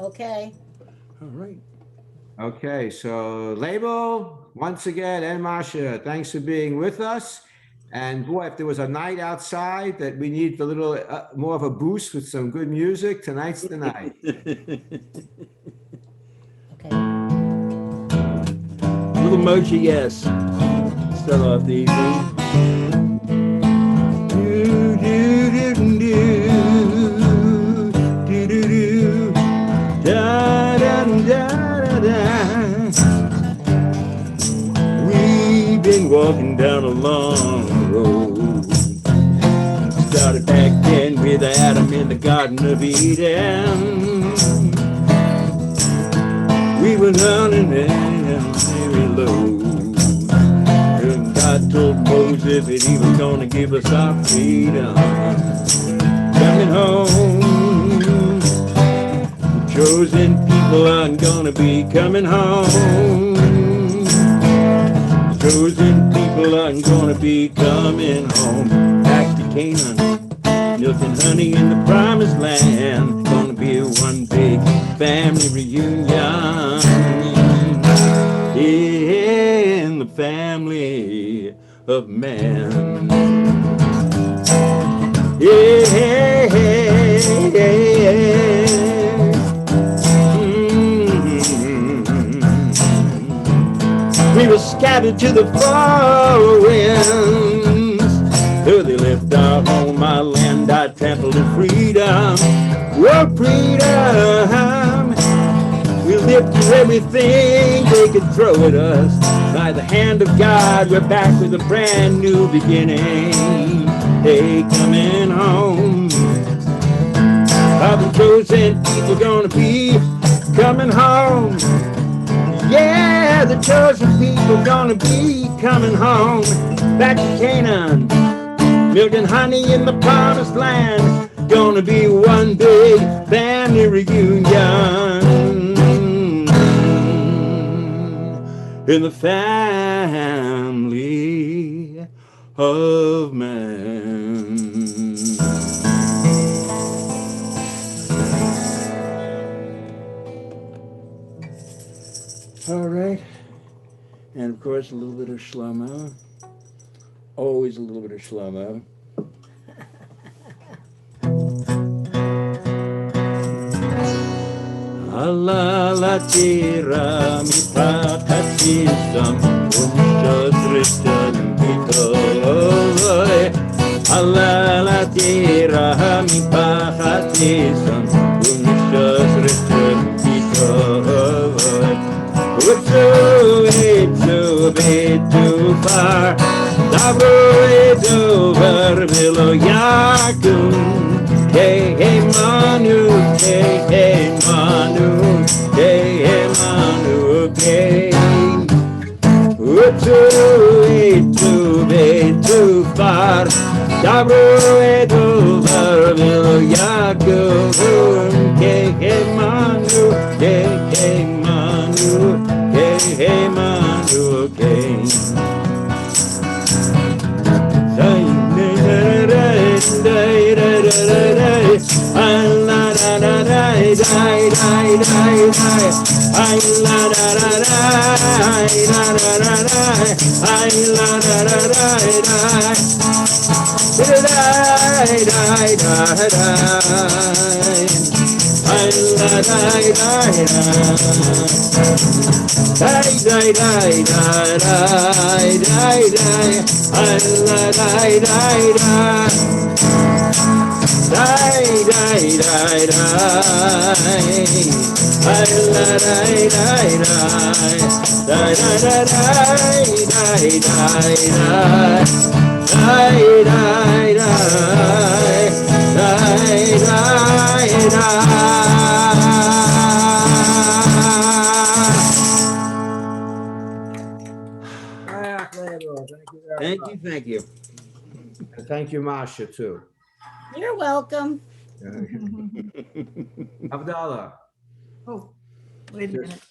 Okay. All right. Okay, so Label, once again, and Masha, thanks for being with us. And boy, if there was a night outside that we need a little more of a boost with some good music, tonight's the night. Okay. Little Mochi, yes. Start off the evening. Do, do, do, do, do, do, do. Da, da, da, da, da. We've been walking down a long road. Started back then with Adam in the Garden of Eden. We were running very low. And God told Moses that he was going to give us our freedom. Coming home, the chosen people aren't going to be coming home. The chosen people aren't going to be coming home. Back to Canaan, milk and honey in the promised land. Gonna be one big family reunion in the family of man. Yeah, we were scattered to the four winds. Oh, they left our home, our land, our temple of freedom. Oh, freedom. We lived through everything they could throw at us. By the hand of God, we're back with a brand new beginning. Hey, coming home. All the chosen people gonna be coming home. Yeah, the chosen people gonna be coming home. Back to Canaan, milk and honey in the promised land. Gonna be one big family reunion in the family of man. All right. And of course, a little bit of slow-mo. Always a little bit of slow-mo. Allah la tira mi pakatisam umshadrishan hitoy. Allah la tira mi pakatisam umshadrishan hitoy. Too far. Dabro it over below Yakun. Hey, hey, Manu, hey, hey, Manu, hey, hey, Manu, okay. Too far. Dabro it over below Yakun. Hey, hey, Manu, hey, hey, Manu. Hey, hey, Manu, okay. Ah, Label, thank you very Thank much. you, thank you. And thank you, Masha, too. You're welcome. Havdalah. Oh, wait a minute.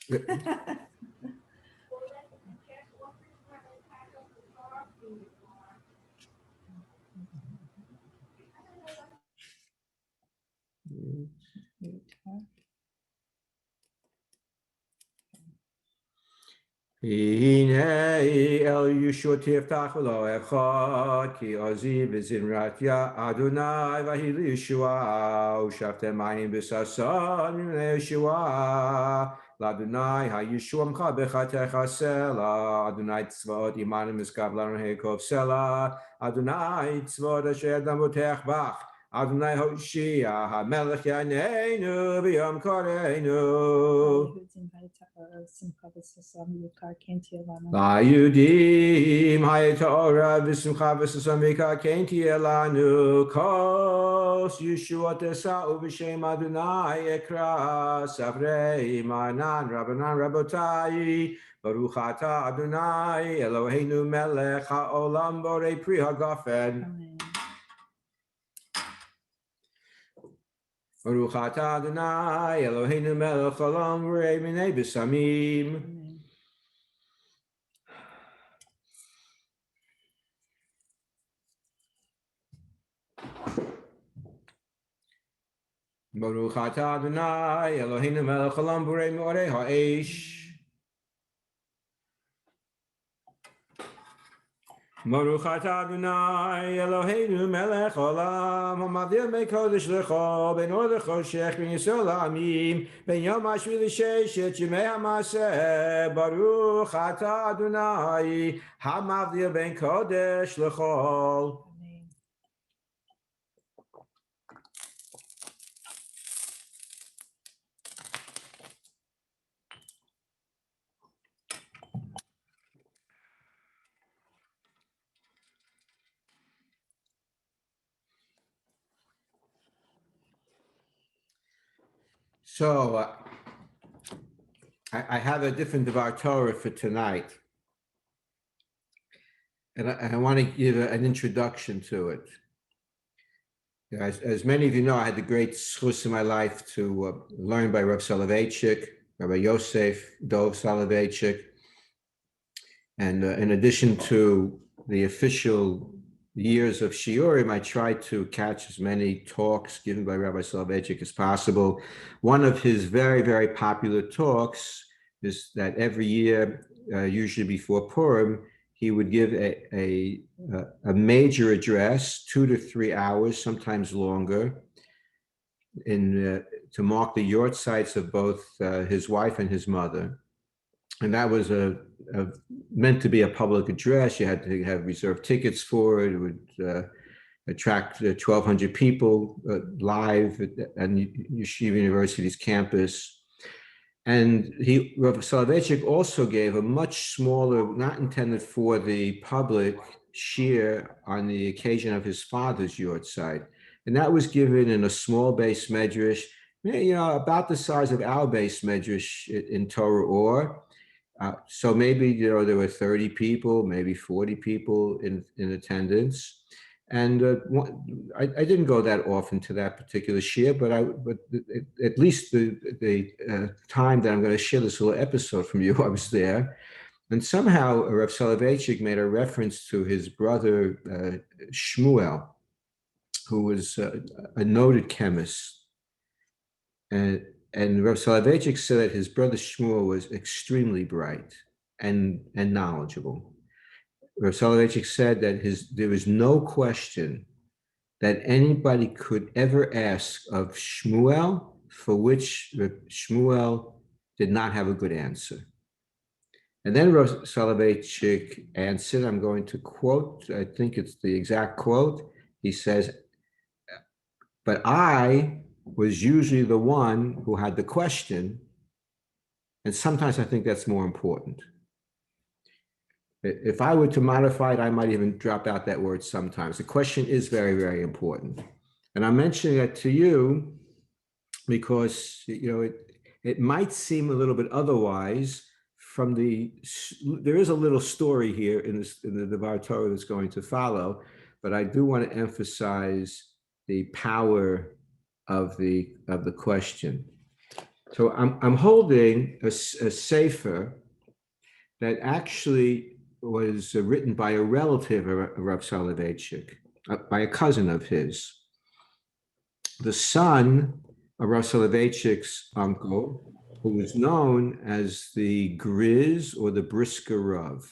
Hine el Yeshua tiftach v'lo echad ki oziv v'zinratya Adonai v'hi Yeshua u'shavtem mayim b'sason mimnei Yeshua l'Adonai ha'Yeshua m'cha b'chatecha sela Adonai tzvot imanim miskav lanu heikov sela Adonai tzvot asher damotech bach Adonai Hoshia HaMelech Yaneinu B'Yom Koreinu Vayudim Hayatorah V'Simcha V'Sasam V'Ka Kenti Elanu Kos Yeshua Tesa'u B'Shem Adonai Ekra Savrei Manan Rabbanan Rabbotai Baruch Atah Adonai Eloheinu Melech HaOlam Borei Pri HaGofen Baruch atah Adonai Eloheinu melech haolam v'rei minei b'samim. Baruch atah Adonai Eloheinu melech haolam v'rei morei ha'esh. Baruch atah Adonai Eloheinu melech haolam ha'mavdir ben kodesh lecho ben or lechoshech ben yisrael la'amim ben yom ha'shvi l'sheshet yemei ha'maseh Baruch atah Adonai ha'mavdir ben kodesh lecho. So I have a different Devar Torah for tonight, and I want to give an introduction to it. As many of you know, I had the great zchus in my life to learn by Rav Soloveitchik, Rabbi Yosef Dov Soloveitchik, and in addition to the official years of shiurim, I tried to catch as many talks given by Rabbi Soloveitchik as possible. One of his very, very popular talks is that every year, usually before Purim, he would give a major address, 2 to 3 hours, sometimes longer, to mark the yortzites of both his wife and his mother. And that was meant to be a public address. You had to have reserved tickets for it. It would attract 1,200 people live at Yeshiva University's campus. And Rav Soloveitchik also gave a much smaller, not intended for the public, shiur on the occasion of his father's yortzeit. And that was given in a small base medrash, about the size of our base medrash in Torah Or. So maybe, there were 30 people, maybe 40 people in attendance. And I didn't go that often to that particular shiur, but at least the time that I'm going to share this little episode from you, I was there. And somehow Rav Soloveitchik made a reference to his brother Shmuel, who was a noted chemist. And Rav Soloveitchik said that his brother Shmuel was extremely bright and knowledgeable. Rav Soloveitchik said that there was no question that anybody could ever ask of Shmuel for which Shmuel did not have a good answer. And then Rav Soloveitchik answered, I'm going to quote, I think it's the exact quote. He says, but I was usually the one who had the question, and sometimes I think that's more important. If I were to modify it, I might even drop out that word sometimes. The question is very, very important. And I'm mentioning that to you because, it might seem a little bit otherwise from there is a little story here in the Devar Torah that's going to follow, but I do want to emphasize the power of the question. So I'm holding a sefer that actually was written by a relative of Rav Soloveitchik, by a cousin of his. The son of Rav Soloveitchik's uncle who was known as the Grizz or the Briskerov.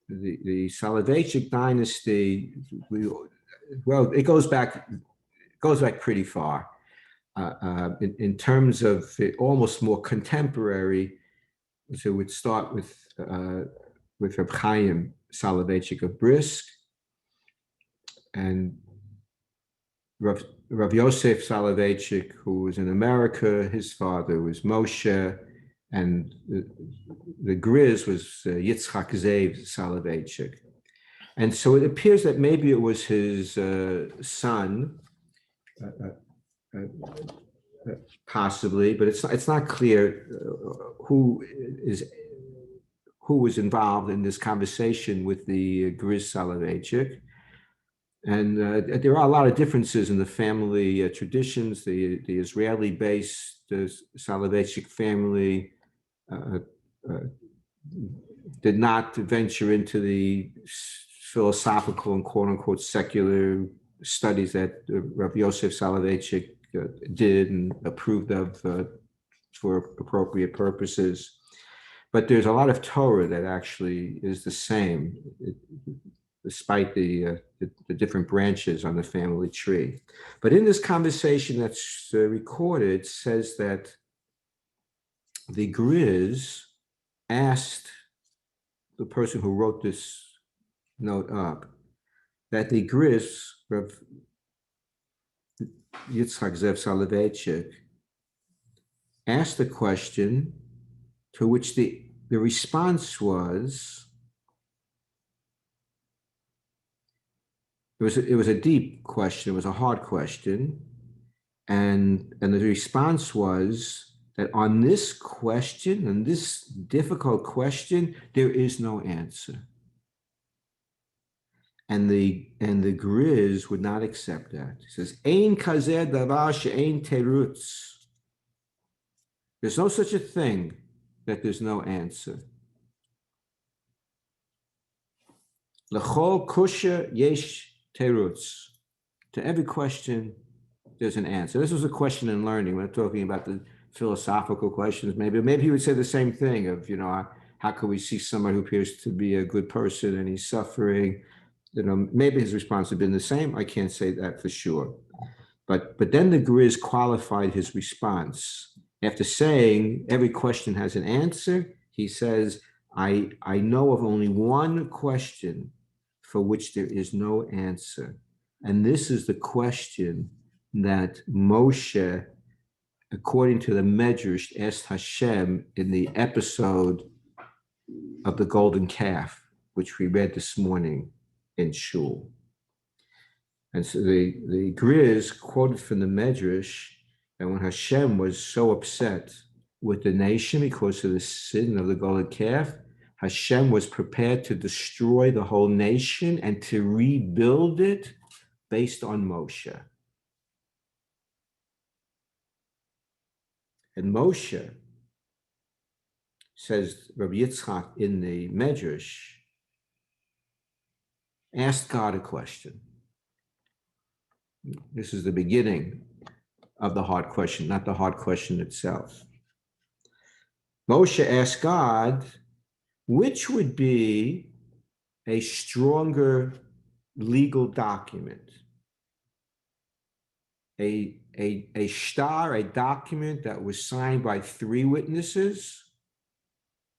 The Soloveitchik dynasty, well, it goes back pretty far. In terms of almost more contemporary, so we'd start with Reb Chaim Soloveitchik of Brisk, and Rav Yosef Soloveitchik, who was in America. His father was Moshe, and the Grizz was Yitzchak Zev Soloveitchik. And so it appears that maybe it was his son, possibly, but it's not clear who was involved in this conversation with the Grizz Soloveitchik. And there are a lot of differences in the family traditions. The Israeli-based Soloveitchik family did not venture into the philosophical and quote-unquote secular studies that Rav Yosef Soloveitchik did and approved of for appropriate purposes. But there's a lot of Torah that actually is the same, despite the different branches on the family tree. But in this conversation that's recorded, says that the Grizz asked the person who wrote this note up, that the Grizz, Rav Yitzchak Zev Soloveitchik, asked a question to which the response was, it was a deep question, it was a hard question, and the response was that on this question, on this difficult question, there is no answer. And the Grizz would not accept that. He says, "Ein kazeh davar she'ein terutz." There's no such a thing that there's no answer. L'chol kusha yesh terutz. To every question, there's an answer. This was a question in learning. We're not talking about the philosophical questions. Maybe he would say the same thing of, how can we see someone who appears to be a good person and he's suffering? Maybe his response would have been the same. I can't say that for sure. But then the Grizz qualified his response. After saying every question has an answer, he says, I know of only one question for which there is no answer. And this is the question that Moshe, according to the Medrash, asked Hashem in the episode of the golden calf, which we read this morning in Shul. And so the Grizz quoted from the Medrash that when Hashem was so upset with the nation because of the sin of the golden calf, Hashem was prepared to destroy the whole nation and to rebuild it based on Moshe. And Moshe, says Rabbi Yitzchak in the Medrash, asked God a question. This is the beginning of the hard question, not the hard question itself. Moshe asked God, which would be a stronger legal document? A shtar, a document that was signed by 3 witnesses,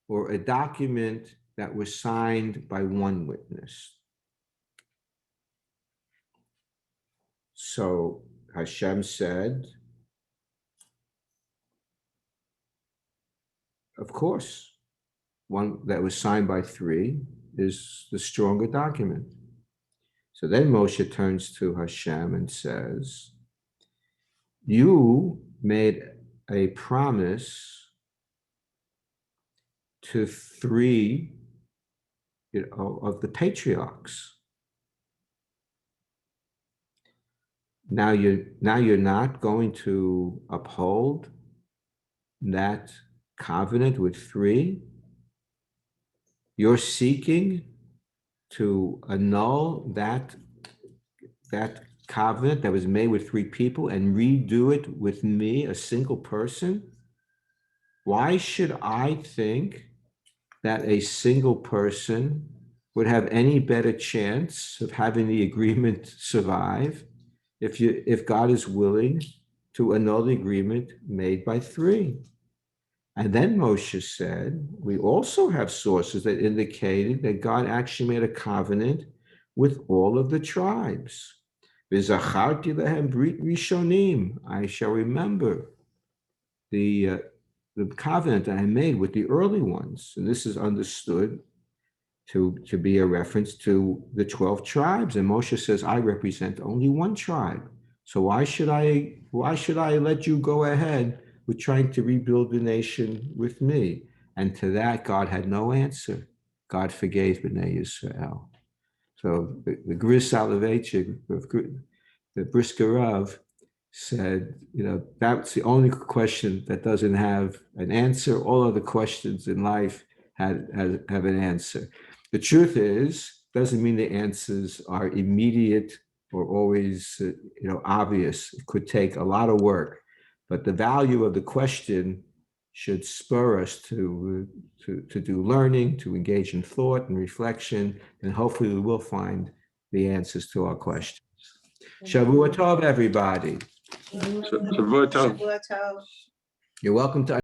or a document that was signed by 1 witness? So Hashem said, of course, one that was signed by 3 is the stronger document. So then Moshe turns to Hashem and says, you made a promise to 3 of the patriarchs. Now you're not going to uphold that covenant with 3. You're seeking to annul that covenant that was made with 3 people and redo it with me, a single person. why should I think that a single person would have any better chance of having the agreement survive if God is willing to annul the agreement made by three? And then Moshe said, we also have sources that indicated that God actually made a covenant with all of the tribes. V'zacharti lehem brit rishonim. I shall remember the covenant that I made with the early ones. And this is understood to be a reference to the 12 tribes. And Moshe says, I represent only one tribe. So why should I let you go ahead with trying to rebuild the nation with me? And to that, God had no answer. God forgave Bnei Yisrael. So the Gris Soloveitchik, the Brisker Rav, said, that's the only question that doesn't have an answer. All other questions in life have an answer. The truth is, doesn't mean the answers are immediate or always, obvious. It could take a lot of work, but the value of the question should spur us to do learning, to engage in thought and reflection, and hopefully we will find the answers to our questions. Shavua Tov, everybody. Shavua Tov. Shavua Tov. You're welcome to